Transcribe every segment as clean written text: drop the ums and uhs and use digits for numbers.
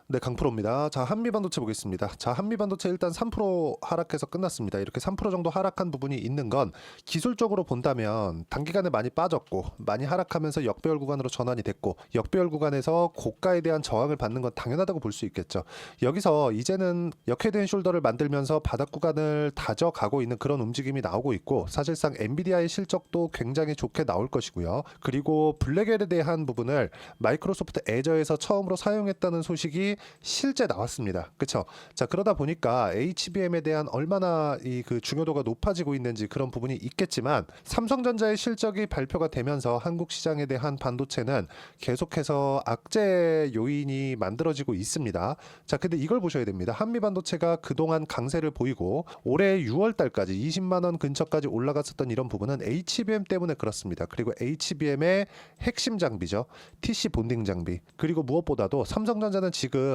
네, 강프로입니다. 자, 한미반도체 보겠습니다. 자, 한미반도체 일단 3% 하락해서 끝났습니다. 이렇게 3% 정도 하락한 부분이 있는 건 기술적으로 본다면 단기간에 많이 빠졌고 많이 하락하면서 역배열 구간으로 전환이 됐고 역배열 구간에서 고가에 대한 저항을 받는 건 당연하다고 볼 수 있겠죠. 여기서 이제는 역헤드앤 숄더를 만들면서 바닥 구간을 다져가고 있는 그런 움직임이 나오고 있고 사실상 엔비디아의 실적도 굉장히 좋게 나올 것이고요. 그리고 블랙엘에 대한 부분을 마이크로소프트 애저에서 처음으로 사용했다는 소식이 실제 나왔습니다. 그렇죠? 자, 그러다 보니까 HBM에 대한 얼마나 이 그 중요도가 높아지고 있는지 그런 부분이 있겠지만 삼성전자의 실적이 발표가 되면서 한국 시장에 대한 반도체는 계속해서 악재 요인이 만들어지고 있습니다. 자, 근데 이걸 보셔야 됩니다. 한미 반도체가 그동안 강세를 보이고 올해 6월 달까지 20만 원 근처까지 올라갔었던 이런 부분은 HBM 때문에 그렇습니다. 그리고 HBM의 핵심 장비죠. TC 본딩 장비. 그리고 무엇보다도 삼성전자는 지금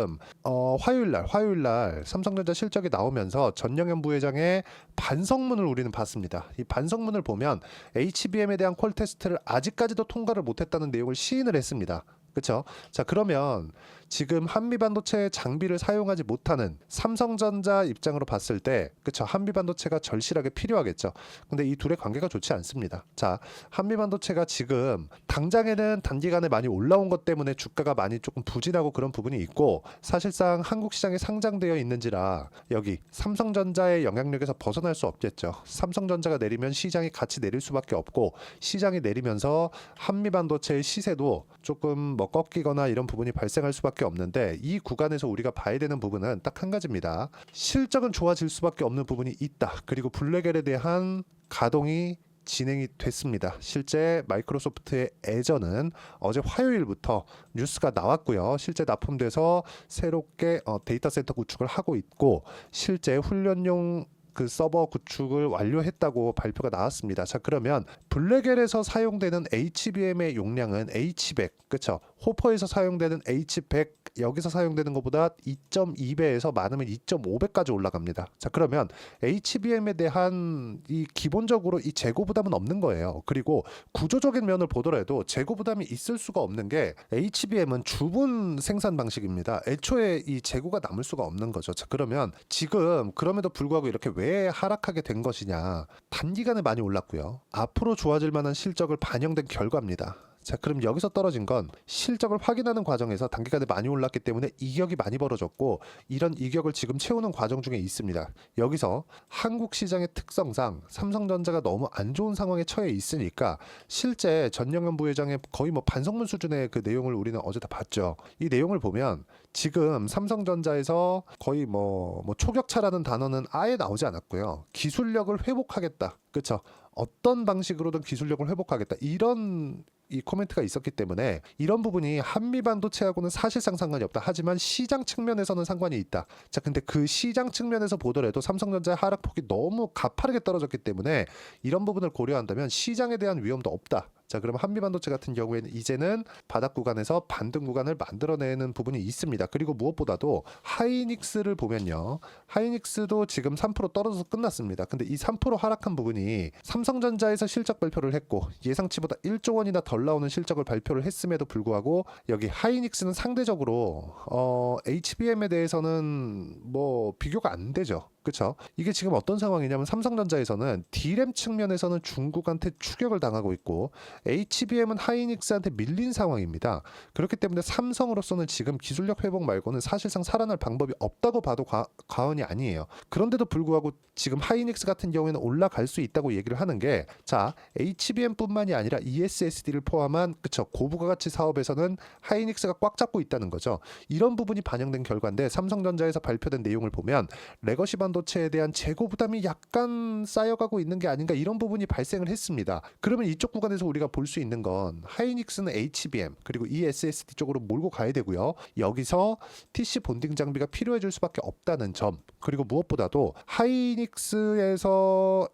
화요일 날 삼성전자 실적이 나오면서 전영현 부회장의 반성문을 우리는 봤습니다. 이 반성문을 보면 HBM에 대한 퀄 테스트를 아직까지도 통과를 못했다는 내용을 시인을 했습니다. 그렇죠? 자, 그러면 지금 한미 반도체 장비를 사용하지 못하는 삼성전자 입장으로 봤을 때, 그렇죠? 한미 반도체가 절실하게 필요하겠죠. 근데 이 둘의 관계가 좋지 않습니다. 자, 한미 반도체가 지금 당장에는 단기간에 많이 올라온 것 때문에 주가가 많이 조금 부진하고 그런 부분이 있고, 사실상 한국 시장에 상장되어 있는지라 여기 삼성전자의 영향력에서 벗어날 수 없겠죠. 삼성전자가 내리면 시장이 같이 내릴 수밖에 없고, 시장이 내리면서 한미 반도체의 시세도 조금 뭐 꺾이거나 이런 부분이 발생할 수밖에 없는데, 이 구간에서 우리가 봐야 되는 부분은 딱 한 가지입니다. 실적은 좋아질 수밖에 없는 부분이 있다. 그리고 블랙엘에 대한 가동이 진행이 됐습니다. 실제 마이크로소프트의 애저는 어제 화요일부터 뉴스가 나왔고요. 실제 납품돼서 새롭게 데이터 센터 구축을 하고 있고, 실제 훈련용 그 서버 구축을 완료했다고 발표가 나왔습니다. 자, 그러면 블랙엘에서 사용되는 HBM의 용량은 H100, 그쵸? 호퍼에서 사용되는 H100 여기서 사용되는 것보다 2.2배에서 많으면 2.5배까지 올라갑니다. 자, 그러면 HBM에 대한 이 기본적으로 이 재고 부담은 없는 거예요. 그리고 구조적인 면을 보더라도 재고 부담이 있을 수가 없는 게 HBM은 주분 생산 방식입니다. 애초에 이 재고가 남을 수가 없는 거죠. 자, 그러면 지금 그럼에도 불구하고 이렇게 왜 하락하게 된 것이냐? 단기간에 많이 올랐고요. 앞으로 좋아질 만한 실적을 반영된 결과입니다. 자, 그럼 여기서 떨어진 건 실적을 확인하는 과정에서 단기간에 많이 올랐기 때문에 이격이 많이 벌어졌고, 이런 이격을 지금 채우는 과정 중에 있습니다. 여기서 한국 시장의 특성상 삼성전자가 너무 안 좋은 상황에 처해 있으니까 실제 전영현 부회장의 거의 뭐 반성문 수준의 그 내용을 우리는 어제 다 봤죠. 이 내용을 보면 지금 삼성전자에서 거의 뭐 초격차라는 단어는 아예 나오지 않았고요. 기술력을 회복하겠다. 그렇죠? 어떤 방식으로든 기술력을 회복하겠다. 이런 이 코멘트가 있었기 때문에 이런 부분이 한미 반도체하고는 사실상 상관이 없다. 하지만 시장 측면에서는 상관이 있다. 자, 근데 그 시장 측면에서 보더라도 삼성전자의 하락폭이 너무 가파르게 떨어졌기 때문에 이런 부분을 고려한다면 시장에 대한 위험도 없다. 자, 그럼 한미반도체 같은 경우에는 이제는 바닥 구간에서 반등 구간을 만들어내는 부분이 있습니다. 그리고 무엇보다도 하이닉스를 보면요. 하이닉스도 지금 3% 떨어져서 끝났습니다. 근데 이 3% 하락한 부분이 삼성전자에서 실적 발표를 했고 예상치보다 1조 원이나 덜 나오는 실적을 발표를 했음에도 불구하고 여기 하이닉스는 상대적으로 HBM에 대해서는 뭐 비교가 안 되죠. 그렇죠? 이게 지금 어떤 상황이냐면 삼성전자에서는 D램 측면에서는 중국한테 추격을 당하고 있고 HBM은 하이닉스한테 밀린 상황입니다. 그렇기 때문에 삼성으로서는 지금 기술력 회복 말고는 사실상 살아날 방법이 없다고 봐도 과언이 아니에요. 그런데도 불구하고 지금 하이닉스 같은 경우에는 올라갈 수 있다고 얘기를 하는 게, 자, HBM뿐만이 아니라 ESSD를 포함한, 그쵸, 고부가가치 사업에서는 하이닉스가 꽉 잡고 있다는 거죠. 이런 부분이 반영된 결과인데 삼성전자에서 발표된 내용을 보면 레거시 반도체에 대한 재고 부담이 약간 쌓여가고 있는 게 아닌가, 이런 부분이 발생을 했습니다. 그러면 이쪽 구간에서 우리가 볼 수 있는 건 하이닉스는 HBM 그리고 ESSD 쪽으로 몰고 가야 되고요. 여기서 TC 본딩 장비가 필요해질 수밖에 없다는 점, 그리고 무엇보다도 하이닉스에서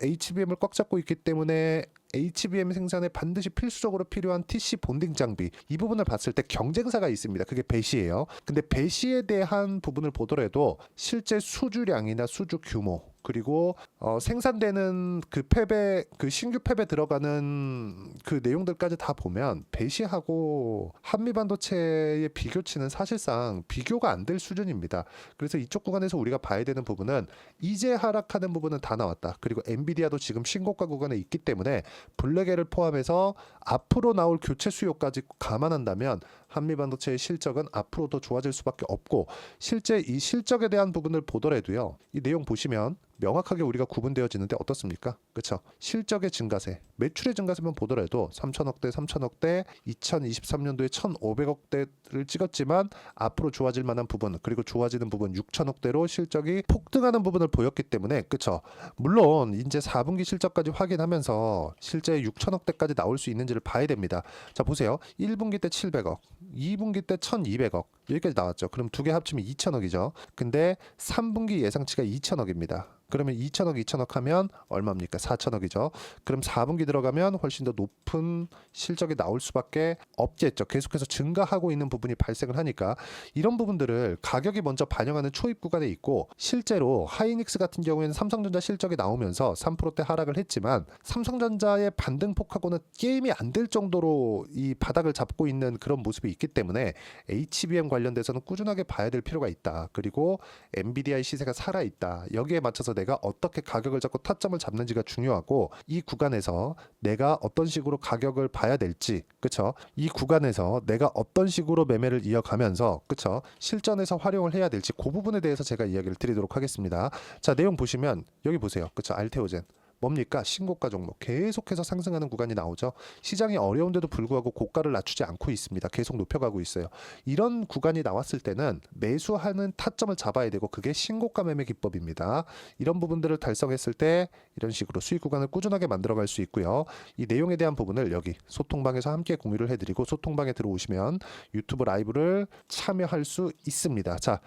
HBM을 꽉 잡고 있기 때문에 HBM 생산에 반드시 필수적으로 필요한 TC 본딩 장비, 이 부분을 봤을 때 경쟁사가 있습니다. 그게 배시예요. 근데 배시에 대한 부분을 보더라도 실제 수주량이나 수주 규모, 그리고 생산되는 그 신규 팹에 들어가는 그 내용들까지 다 보면 배시하고 한미반도체의 비교치는 사실상 비교가 안 될 수준입니다. 그래서 이쪽 구간에서 우리가 봐야 되는 부분은 이제 하락하는 부분은 다 나왔다. 그리고 엔비디아도 지금 신고가 구간에 있기 때문에 블랙엘을 포함해서 앞으로 나올 교체 수요까지 감안한다면 한미반도체의 실적은 앞으로 더 좋아질 수밖에 없고, 실제 이 실적에 대한 부분을 보더라도요, 이 내용 보시면 명확하게 우리가 구분되어지는데 어떻습니까? 그렇죠? 실적의 증가세, 매출의 증가세만 보더라도 3천억대, 3천억대, 2023년도에 1,500억대를 찍었지만 앞으로 좋아질 만한 부분, 그리고 좋아지는 부분 6천억대로 실적이 폭등하는 부분을 보였기 때문에, 그렇죠? 물론 이제 4분기 실적까지 확인하면서 실제 6천억대까지 나올 수 있는지를 봐야 됩니다. 자, 보세요. 1분기 때 700억, 2분기 때 1,200억, 여기까지 나왔죠. 그럼 두 개 합치면 2천억이죠. 근데 3분기 예상치가 2천억입니다. 그러면 2천억, 2천억 하면 얼마입니까? 4천억이죠. 그럼 4분기 들어가면 훨씬 더 높은 실적이 나올 수밖에 없겠죠. 계속해서 증가하고 있는 부분이 발생을 하니까 이런 부분들을 가격이 먼저 반영하는 초입 구간에 있고, 실제로 하이닉스 같은 경우에는 삼성전자 실적이 나오면서 3%대 하락을 했지만 삼성전자의 반등폭하고는 게임이 안 될 정도로 이 바닥을 잡고 있는 그런 모습이 있기 때문에 HBM 관련돼서는 꾸준하게 봐야 될 필요가 있다. 그리고 엔비디아의 시세가 살아있다. 여기에 맞춰서 내가 어떻게 가격을 잡고 타점을 잡는지가 중요하고, 이 구간에서 내가 어떤 식으로 가격을 봐야 될지, 그쵸? 이 구간에서 내가 어떤 식으로 매매를 이어가면서, 그쵸? 실전에서 활용을 해야 될지, 그 부분에 대해서 제가 이야기를 드리도록 하겠습니다. 자, 내용 보시면 여기 보세요. 그쵸? 알테오젠. 뭡니까? 신고가 종목 계속해서 상승하는 구간이 나오죠. 시장이 어려운데도 불구하고 고가를 낮추지 않고 있습니다. 계속 높여가고 있어요. 이런 구간이 나왔을 때는 매수하는 타점을 잡아야 되고, 그게 신고가 매매 기법입니다. 이런 부분들을 달성했을 때 이런 식으로 수익 구간을 꾸준하게 만들어갈 수 있고요. 이 내용에 대한 부분을 여기 소통방에서 함께 공유를 해드리고, 소통방에 들어오시면 유튜브 라이브를 참여할 수 있습니다. 자,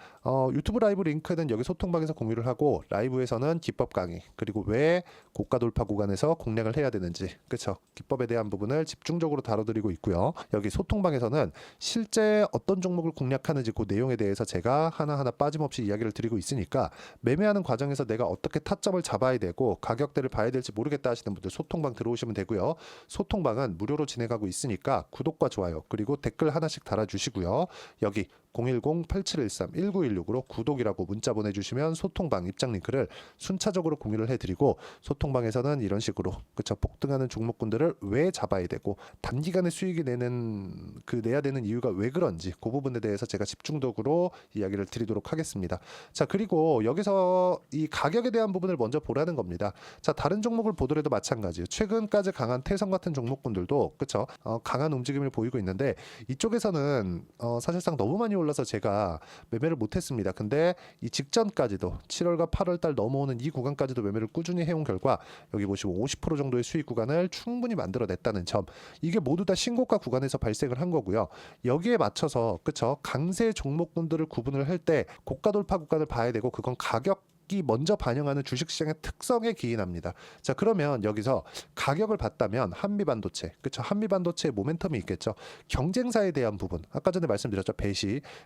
유튜브 라이브 링크는 여기 소통방에서 공유를 하고, 라이브에서는 기법 강의, 그리고 왜 고가 돌파 구간에서 공략을 해야 되는지, 그렇죠? 기법에 대한 부분을 집중적으로 다뤄드리고 있고요. 여기 소통방에서는 실제 어떤 종목을 공략하는지 그 내용에 대해서 제가 하나하나 빠짐없이 이야기를 드리고 있으니까, 매매하는 과정에서 내가 어떻게 타점을 잡아야 되고 가격대를 봐야 될지 모르겠다 하시는 분들 소통방 들어오시면 되고요. 소통방은 무료로 진행하고 있으니까 구독과 좋아요, 그리고 댓글 하나씩 달아주시고요. 여기 010-8713-1916으로 구독이라고 문자 보내주시면 소통방 입장 링크를 순차적으로 공유를 해드리고, 소통방에서는 이런 식으로, 그쵸, 폭등하는 종목군들을 왜 잡아야 되고 단기간에 수익이 내야 되는 이유가 왜 그런지, 그 부분에 대해서 제가 집중적으로 이야기를 드리도록 하겠습니다. 자, 그리고 여기서 이 가격에 대한 부분을 먼저 보라는 겁니다. 자, 다른 종목을 보더라도 마찬가지예요. 최근까지 강한 태성 같은 종목군들도, 그쵸, 강한 움직임을 보이고 있는데, 이쪽에서는 사실상 너무 많이 올라서 제가 매매를 못했습니다. 근데 이 직전까지도 7월과 8월달 넘어오는 이 구간까지도 매매를 꾸준히 해온 결과, 여기 보시면 50% 정도의 수익 구간을 충분히 만들어냈다는 점, 이게 모두 다 신고가 구간에서 발생을 한 거고요. 여기에 맞춰서, 그쵸, 강세 종목군들을 구분을 할 때 고가 돌파 구간을 봐야 되고, 그건 가격 먼저 반영하는 주식시장의 특성에 기인합니다. 자, 그러면 여기서 가격을 봤다면 한미반도체, 그렇죠? 한미반도체의 모멘텀이 있겠죠. 경쟁사에 대한 부분, 아까 전에 말씀드렸죠.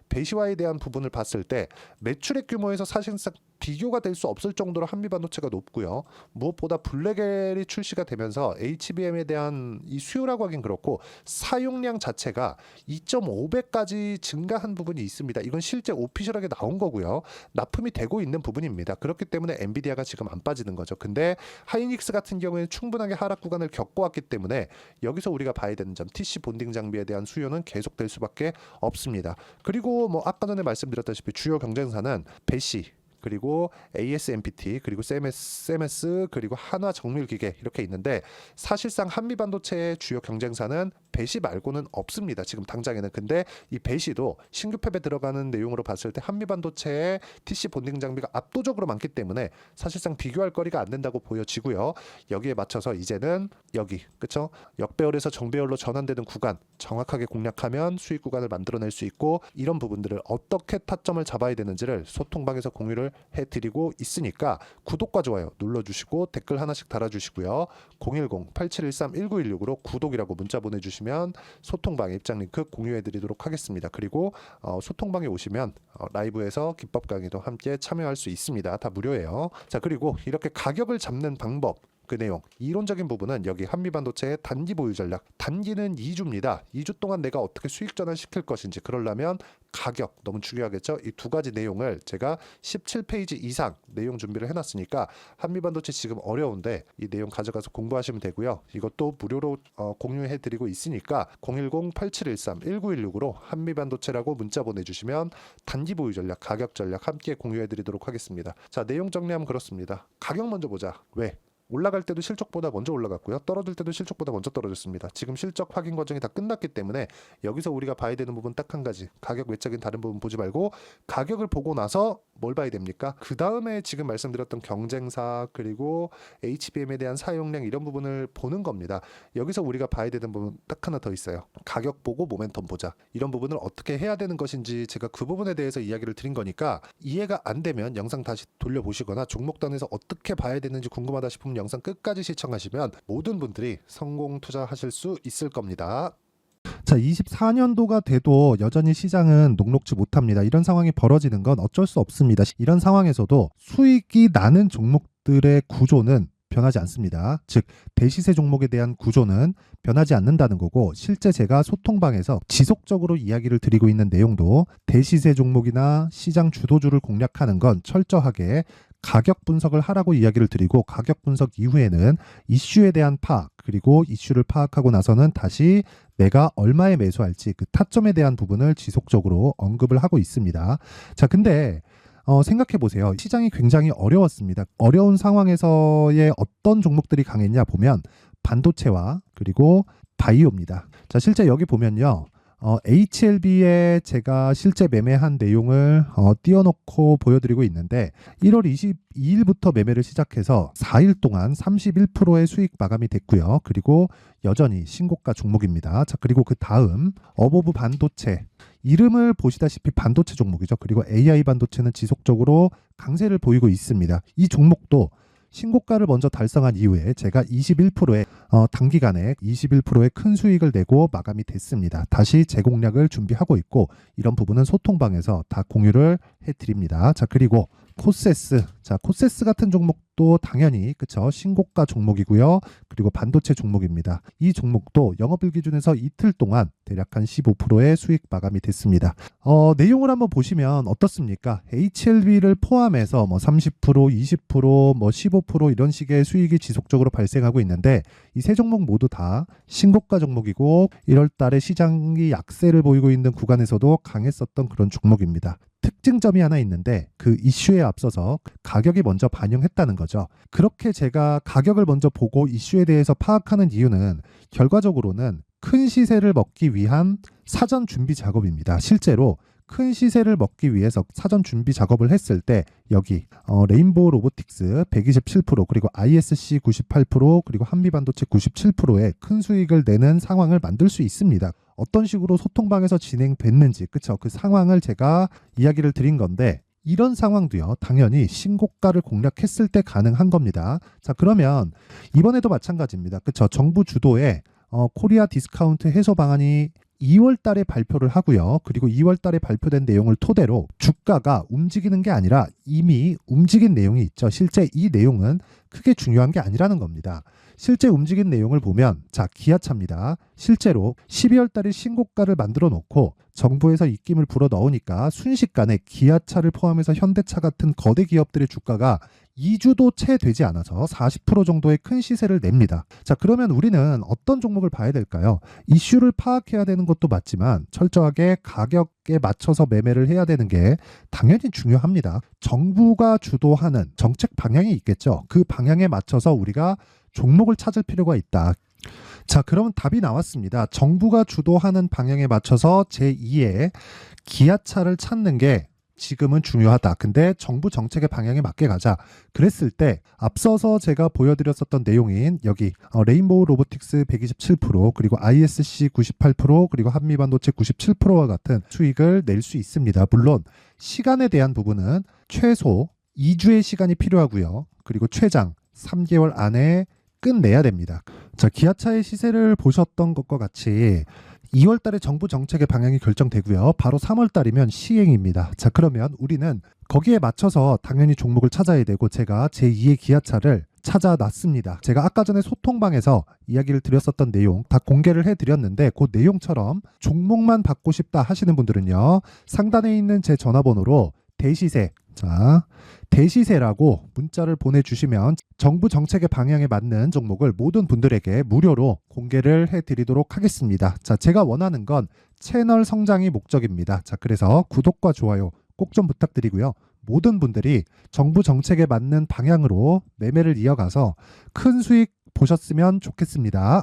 배시와에 대한 부분을 봤을 때 매출액 규모에서 사실상 비교가 될 수 없을 정도로 한미반도체가 높고요. 무엇보다 블랙엘이 출시가 되면서 HBM에 대한 이 수요라고 하긴 그렇고, 사용량 자체가 2.5배까지 증가한 부분이 있습니다. 이건 실제 오피셜하게 나온 거고요. 납품이 되고 있는 부분입니다. 그렇기 때문에 엔비디아가 지금 안 빠지는 거죠. 근데 하이닉스 같은 경우에는 충분하게 하락 구간을 겪어왔기 때문에 여기서 우리가 봐야 되는 점, TC 본딩 장비에 대한 수요는 계속될 수밖에 없습니다. 그리고 뭐 아까 전에 말씀드렸다시피 주요 경쟁사는 배시, 그리고 ASMPT, 그리고 CMS, 그리고 한화정밀기계 이렇게 있는데, 사실상 한미반도체의 주요 경쟁사는 배시 말고는 없습니다. 지금 당장에는. 근데 이 배시도 신규 팹에 들어가는 내용으로 봤을 때 한미반도체의 TC 본딩 장비가 압도적으로 많기 때문에 사실상 비교할 거리가 안 된다고 보여지고요. 여기에 맞춰서 이제는 여기, 그쵸, 역배열에서 정배열로 전환되는 구간 정확하게 공략하면 수익 구간을 만들어낼 수 있고, 이런 부분들을 어떻게 타점을 잡아야 되는지를 소통방에서 공유를 해드리고 있으니까 구독과 좋아요 눌러주시고 댓글 하나씩 달아주시고요. 010-8713-1916으로 구독이라고 문자 보내주시면 소통방 입장 링크 공유해드리도록 하겠습니다. 그리고 소통방에 오시면 라이브에서 기법 강의도 함께 참여할 수 있습니다. 다 무료예요. 자, 그리고 이렇게 가격을 잡는 방법, 그 내용, 이론적인 부분은 여기 한미반도체의 단기 보유 전략, 단기는 2주입니다. 2주 동안 내가 어떻게 수익 전환시킬 것인지, 그러려면 가격 너무 중요하겠죠. 이 두 가지 내용을 제가 17페이지 이상 내용 준비를 해놨으니까 한미반도체 지금 어려운데 이 내용 가져가서 공부하시면 되고요. 이것도 무료로 공유해드리고 있으니까 010-8713-1916으로 한미반도체라고 문자 보내주시면 단기 보유 전략, 가격 전략 함께 공유해드리도록 하겠습니다. 자, 내용 정리하면 그렇습니다. 가격 먼저 보자. 왜? 올라갈 때도 실적보다 먼저 올라갔고요. 떨어질 때도 실적보다 먼저 떨어졌습니다. 지금 실적 확인 과정이 다 끝났기 때문에 여기서 우리가 봐야 되는 부분 딱 한 가지. 가격 외적인 다른 부분 보지 말고 가격을 보고 나서 뭘 봐야 됩니까? 그 다음에 지금 말씀드렸던 경쟁사 그리고 HBM에 대한 사용량 이런 부분을 보는 겁니다. 여기서 우리가 봐야 되는 부분 딱 하나 더 있어요. 가격 보고 모멘텀 보자. 이런 부분을 어떻게 해야 되는 것인지 제가 그 부분에 대해서 이야기를 드린 거니까 이해가 안 되면 영상 다시 돌려보시거나 종목단에서 어떻게 봐야 되는지 궁금하다 싶으면 영상 끝까지 시청하시면 모든 분들이 성공 투자하실 수 있을 겁니다. 자, 24년도가 돼도 여전히 시장은 녹록지 못합니다. 이런 상황이 벌어지는 건 어쩔 수 없습니다. 이런 상황에서도 수익이 나는 종목들의 구조는 변하지 않습니다. 즉, 대시세 종목에 대한 구조는 변하지 않는다는 거고, 실제 제가 소통방에서 지속적으로 이야기를 드리고 있는 내용도 대시세 종목이나 시장 주도주를 공략하는 건 철저하게 가격 분석을 하라고 이야기를 드리고, 가격 분석 이후에는 이슈에 대한 파악, 그리고 이슈를 파악하고 나서는 다시 내가 얼마에 매수할지 그 타점에 대한 부분을 지속적으로 언급을 하고 있습니다. 자, 근데 생각해 보세요. 시장이 굉장히 어려웠습니다. 어려운 상황에서의 어떤 종목들이 강했냐 보면 반도체와 그리고 바이오입니다. 자, 실제 여기 보면요. HLB에 제가 실제 매매한 내용을 띄워놓고 보여드리고 있는데 1월 22일부터 매매를 시작해서 4일 동안 31%의 수익 마감이 됐고요. 그리고 여전히 신고가 종목입니다. 자, 그리고 그 다음 어보브 반도체, 이름을 보시다시피 반도체 종목이죠. 그리고 AI 반도체는 지속적으로 강세를 보이고 있습니다. 이 종목도 신고가를 먼저 달성한 이후에 제가 21%의 단기간에 21%의 큰 수익을 내고 마감이 됐습니다. 다시 재공략을 준비하고 있고, 이런 부분은 소통방에서 다 공유를 해드립니다. 자, 그리고 코세스. 자, 코세스 같은 종목도 당연히 그쵸, 신고가 종목이고요. 그리고 반도체 종목입니다. 이 종목도 영업일 기준에서 이틀 동안 대략 한 15%의 수익 마감이 됐습니다. 내용을 한번 보시면 어떻습니까? HLB를 포함해서 뭐 30%, 20%, 뭐 15% 이런 식의 수익이 지속적으로 발생하고 있는데, 이 세 종목 모두 다 신고가 종목이고 1월 달에 시장이 약세를 보이고 있는 구간에서도 강했었던 그런 종목입니다. 특징점이 하나 있는데 그 이슈에 앞서서 가격이 먼저 반영했다는 거죠. 그렇게 제가 가격을 먼저 보고 이슈에 대해서 파악하는 이유는 결과적으로는 큰 시세를 먹기 위한 사전 준비 작업입니다. 실제로 큰 시세를 먹기 위해서 사전 준비 작업을 했을 때 여기 레인보우 로보틱스 127% 그리고 ISC 98% 그리고 한미반도체 97%의 큰 수익을 내는 상황을 만들 수 있습니다. 어떤 식으로 소통방에서 진행됐는지, 그쵸? 그 상황을 제가 이야기를 드린 건데, 이런 상황도요, 당연히 신고가를 공략했을 때 가능한 겁니다. 자, 그러면 이번에도 마찬가지입니다. 그쵸? 정부 주도의 코리아 디스카운트 해소 방안이 2월 달에 발표를 하고요. 그리고 2월 달에 발표된 내용을 토대로 주가가 움직이는 게 아니라 이미 움직인 내용이 있죠. 실제 이 내용은 크게 중요한 게 아니라는 겁니다. 실제 움직인 내용을 보면, 자, 기아차입니다. 실제로 12월 달에 신고가를 만들어 놓고 정부에서 입김을 불어 넣으니까 순식간에 기아차를 포함해서 현대차 같은 거대 기업들의 주가가 2주도 채 되지 않아서 40% 정도의 큰 시세를 냅니다. 자, 그러면 우리는 어떤 종목을 봐야 될까요? 이슈를 파악해야 되는 것도 맞지만 철저하게 가격에 맞춰서 매매를 해야 되는 게 당연히 중요합니다. 정부가 주도하는 정책 방향이 있겠죠. 그 방향에 맞춰서 우리가 종목을 찾을 필요가 있다. 자, 그러면 답이 나왔습니다. 정부가 주도하는 방향에 맞춰서 제2의 기아차를 찾는 게 지금은 중요하다. 근데 정부 정책의 방향에 맞게 가자. 그랬을 때 앞서서 제가 보여드렸었던 내용인 여기 레인보우 로보틱스 127% 그리고 ISC 98% 그리고 한미반도체 97%와 같은 수익을 낼 수 있습니다. 물론 시간에 대한 부분은 최소 2주의 시간이 필요하고요. 그리고 최장 3개월 안에 끝내야 됩니다. 자, 기아차의 시세를 보셨던 것과 같이 2월 달에 정부 정책의 방향이 결정되고요. 바로 3월 달이면 시행입니다. 자, 그러면 우리는 거기에 맞춰서 당연히 종목을 찾아야 되고 제가 제2의 기아차를 찾아놨습니다. 제가 아까 전에 소통방에서 이야기를 드렸었던 내용 다 공개를 해드렸는데 그 내용처럼 종목만 받고 싶다 하시는 분들은요. 상단에 있는 제 전화번호로 대시세, 자, 대시세라고 문자를 보내주시면 정부 정책의 방향에 맞는 종목을 모든 분들에게 무료로 공개를 해드리도록 하겠습니다. 자, 제가 원하는 건 채널 성장이 목적입니다. 자, 그래서 구독과 좋아요 꼭 좀 부탁드리고요. 모든 분들이 정부 정책에 맞는 방향으로 매매를 이어가서 큰 수익 보셨으면 좋겠습니다.